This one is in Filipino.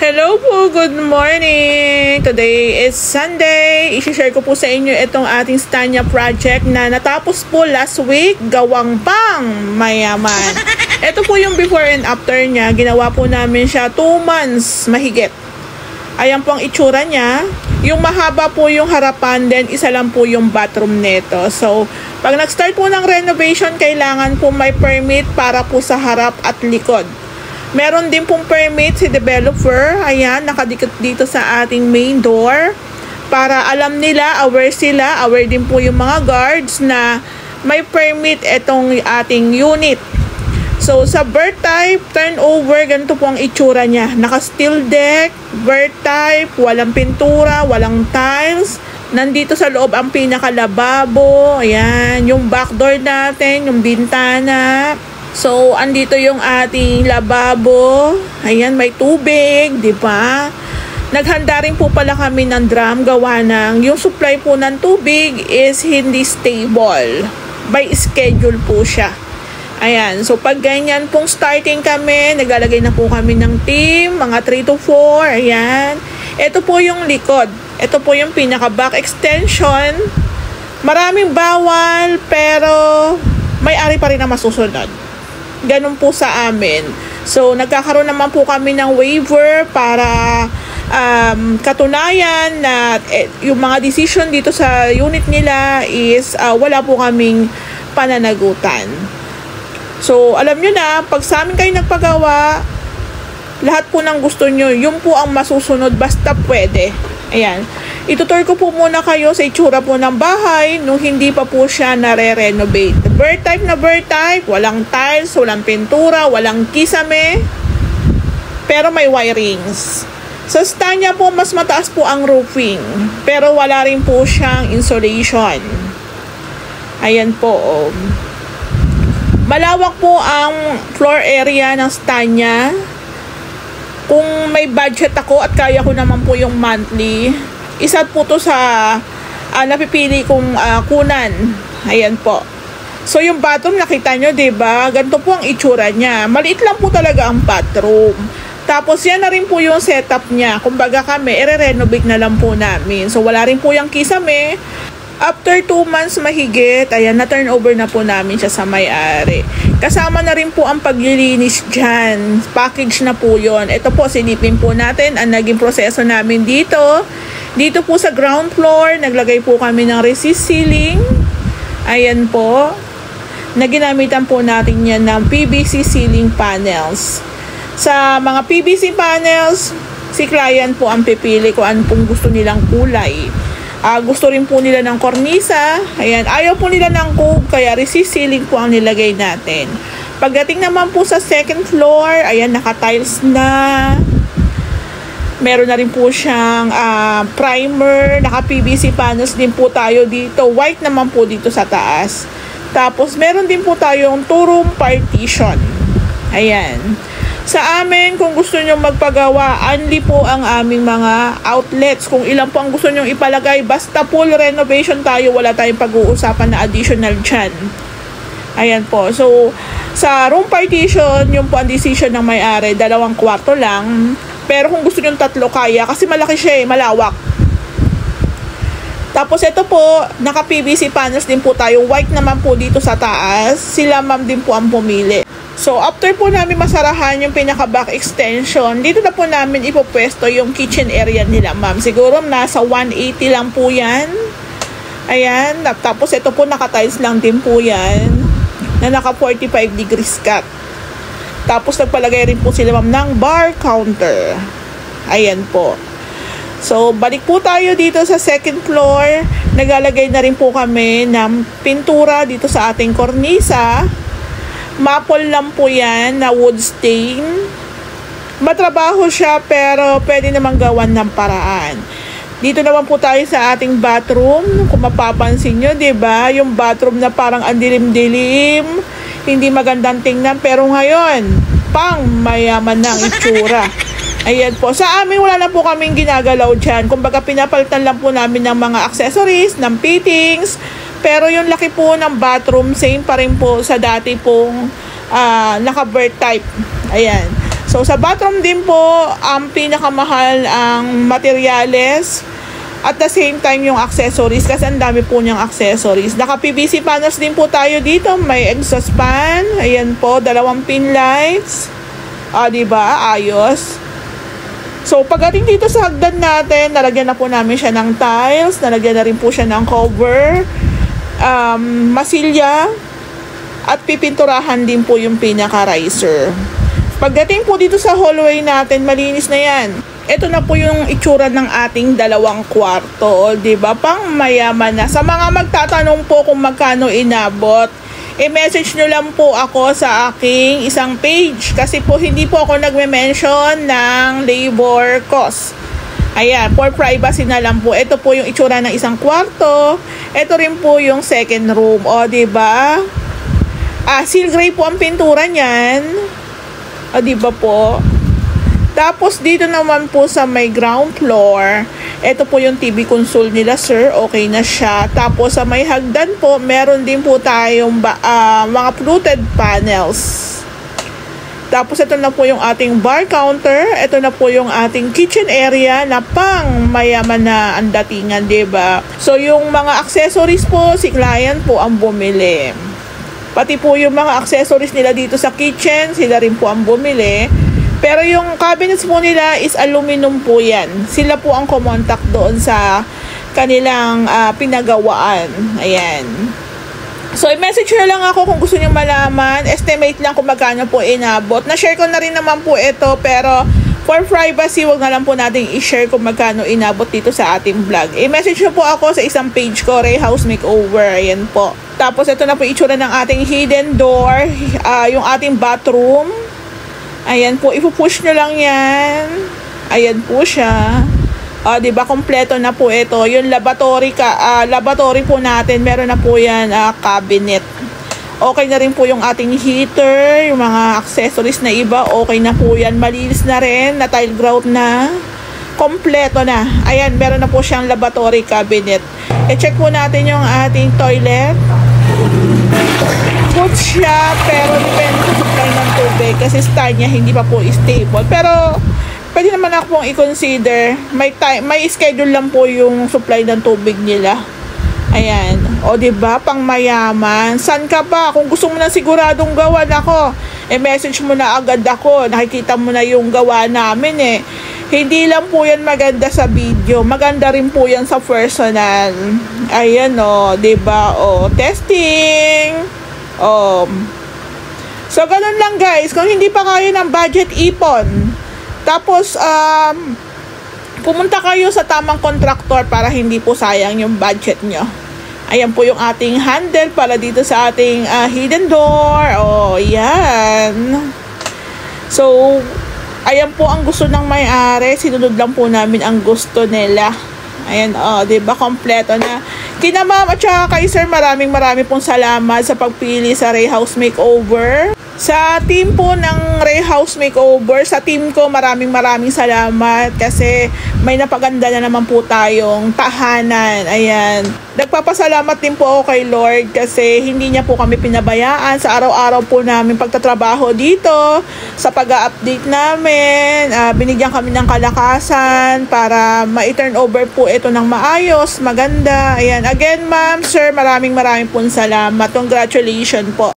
Hello po, good morning! Today is Sunday. I-share ko po sa inyo itong ating Stanya project na natapos po last week, gawang pang mayaman. Ito po yung before and after niya. Ginawa po namin siya 2 months mahigit. Ayan po ang itsura niya. Yung mahaba po yung harapan, then isa lang po yung bathroom nito. So, pag nag-start po ng renovation, kailangan po may permit para po sa harap at likod. Meron din pong permit si developer. Ayan, nakadikit dito sa ating main door. Para alam nila, aware din po yung mga guards na may permit itong ating unit. So, sa bird type, turnover, ganito po ang itsura niya. Naka-steel deck, bird type, walang pintura, walang tiles. Nandito sa loob ang pinakalababo. Ayan, yung back door natin, yung bintana. So, andito yung ating lababo. Ayan, may tubig, di ba? Naghanda rin po pala kami ng drum gawa ng yung supply po ng tubig is hindi stable. By schedule po siya. Ayan, so pag ganyan pong starting kami, naglalagay na po kami ng team, mga 3 to 4, ayan. Ito po yung likod. Ito po yung pinaka-back extension. Maraming bawal, pero may-ari pa rin na masusunod. Ganun po sa amin. So, nagkakaroon naman po kami ng waiver para katunayan na yung mga decision dito sa unit nila is wala po kaming pananagutan. So, alam nyo na, pag sa amin kayo nagpagawa, lahat po ng gusto nyo, yun po ang masusunod basta pwede. Ayan. Itutur ko po muna kayo sa itsura po ng bahay nung hindi pa po siya nare-renovate. Bird type, walang tiles, walang pintura, walang kisame, pero may wirings. Sa Stanya po, mas mataas po ang roofing, pero wala rin po siyang insulation. Ayan po. Malawak po ang floor area ng Stanya. Kung may budget ako at kaya ko naman po yung monthly, isa po to sa napipili kong kunan. Ayan po. So, yung bathroom, nakita nyo, diba? Ganito po ang itsura niya. Maliit lang po talaga ang bathroom. Tapos, yan na rin po yung setup niya. Kumbaga kami, i-renovate na lang po namin. So, wala rin po yung kisame. After 2 months mahigit, ayan, na-turnover na po namin siya sa may-ari. Kasama na rin po ang paglilinis dyan. Package na po yon. Ito po, silipin po natin ang naging proseso namin dito. Dito po sa ground floor, naglagay po kami ng resist ceiling. Ayan po. Naginamitan po natin yan ng PVC ceiling panels. Sa mga PVC panels, si client po ang pipili kung ano pong gusto nilang kulay. Gusto rin po nila ng kornisa. Ayan, ayaw po nila ng coke, kaya resist ceiling po ang nilagay natin. Pagdating naman po sa second floor, ayan, naka-tiles na. Meron na rin po siyang primer, naka-PVC panels din po tayo dito. White naman po dito sa taas. Tapos, meron din po tayong 2-room partition. Ayan. Sa amin, kung gusto nyo magpagawa, only po ang aming mga outlets. Kung ilan po ang gusto nyo ipalagay, basta full renovation tayo, wala tayong pag-uusapan na additional dyan. Ayan po. So, sa room partition, yung po ang decision ng may-ari, 2 kwarto lang. Pero kung gusto nyo 3, kaya. Kasi malaki siya malawak. Tapos ito po, naka-PVC panels din po tayo. White naman po dito sa taas. Sila ma'am din po ang pumili. So, after po namin masarahan yung pinaka-back extension, dito na po namin ipopwesto yung kitchen area nila, ma'am. Siguro nasa 180 lang po yan. Ayan. Tapos ito po, naka-tiles lang din po yan. Na naka-45 degrees cut. Tapos nagpalagay rin po sila, ma'am, ng bar counter. Ayan po. So, balik po tayo dito sa second floor. Naglalagay na rin po kami ng pintura dito sa ating kornisa. Maple lang po yan na wood stain. Matrabaho siya pero pwede namang gawan ng paraan. Dito naman po tayo sa ating bathroom. Kung mapapansin nyo, diba? Yung bathroom na parang ang dilim-dilim. Hindi magandang tingnan. Pero ngayon, pang mayaman ng itsura. Ayan po. Sa amin, wala na po kaming ginagalaw dyan. Kumbaga, pinapalitan lang po namin ng mga accessories, ng fittings. Pero yung laki po ng bathroom, same pa rin po sa dati pong naka-bird type. Ayan. So sa bathroom din po, ang pinakamahal ang materyales. At the same time yung accessories kasi ang dami po niyang accessories. Naka PVC panels din po tayo dito. May exhaust fan. Ayan po, 2 pin lights. Diba? Ayos. So pagdating dito sa hagdan natin, nalagyan na po namin siya ng tiles. Nalagyan na rin po siya ng cover. Masilya. At pipinturahan din po yung pinaka-riser. Pagdating po dito sa hallway natin, malinis na yan. Ito na po yung itsura ng ating 2 kwarto, diba? Pang mayaman na. Sa mga magtatanong po kung magkano inabot, i-message nyo lang po ako sa aking isang page. Kasi po hindi po ako nagme-mention ng labor cost. Ayan, for privacy na lang po. Ito po yung itsura ng isang kwarto. Ito rin po yung second room. O, diba? Seal gray po ang pintura niyan. O, diba po? Tapos dito naman po sa may ground floor, ito po yung TV console nila, sir. Okay na siya. Tapos sa may hagdan po, meron din po tayong mga fluted panels. Tapos ito na po yung ating bar counter. Ito na po yung ating kitchen area na pang mayaman na ang datingan, diba? So yung mga accessories po, si client po ang bumili. Pati po yung mga accessories nila dito sa kitchen, sila rin po ang bumili. Pero yung cabinets po nila is aluminum po yan. Sila po ang kumontak doon sa kanilang pinagawaan. Ayan. So, i-message nyo lang ako kung gusto nyo malaman. Estimate lang kung magkano po inabot. Na-share ko na rin naman po ito. Pero, for privacy, wag na lang po natin i-share kung magkano inabot dito sa ating vlog. I-message nyo po ako sa isang page ko, Ray House Makeover. Ayan po. Tapos, ito na po itsura ng ating hidden door. Yung ating bathroom. Ayan po, ipupush nyo lang yan. Ayan po siya. Diba, kompleto na po ito. Yung laboratory po natin, meron na po yan, cabinet. Okay na rin po yung ating heater, yung mga accessories na iba, okay na po yan. Malinis na rin, na tile grout na. Kompleto na. Ayan, meron na po siyang laboratory cabinet. I-check po natin yung ating toilet. Good siya, pero depende sa supply ng tubig kasi style niya hindi pa po stable. Pero pwede naman ako pong i-consider. May schedule lang po yung supply ng tubig nila. Ayan. O diba, pang mayaman. San ka ba? Kung gusto mo na siguradong gawan ako, message mo na agad ako. Nakikita mo na yung gawa namin eh. Hindi lang po yan maganda sa video. Maganda rin po yan sa personal. Ayan o, diba? O, testing. So, ganun lang guys. Kung hindi pa kayo ng budget ipon, tapos, pumunta kayo sa tamang contractor para hindi po sayang yung budget nyo. Ayan po yung ating handle para dito sa ating hidden door. Yan. So, ayan po ang gusto ng may-ari. Sinunod lang po namin ang gusto nila. Ayan, diba, kompleto na. Kina ma'am at saka kay sir, maraming pong salamat sa pagpili sa Ray House Makeover. Sa team po ng Ray House Makeover, sa team ko, maraming salamat kasi may napaganda na naman po tayong tahanan. Ayan. Nagpapasalamat din po ako kay Lord kasi hindi niya po kami pinabayaan sa araw-araw po namin pagtatrabaho dito, sa pag-update namin. Binigyan kami ng kalakasan para ma-turn over po ito ng maayos, maganda. Ayan. Again, ma'am, sir, maraming pong salamat. Congratulations po.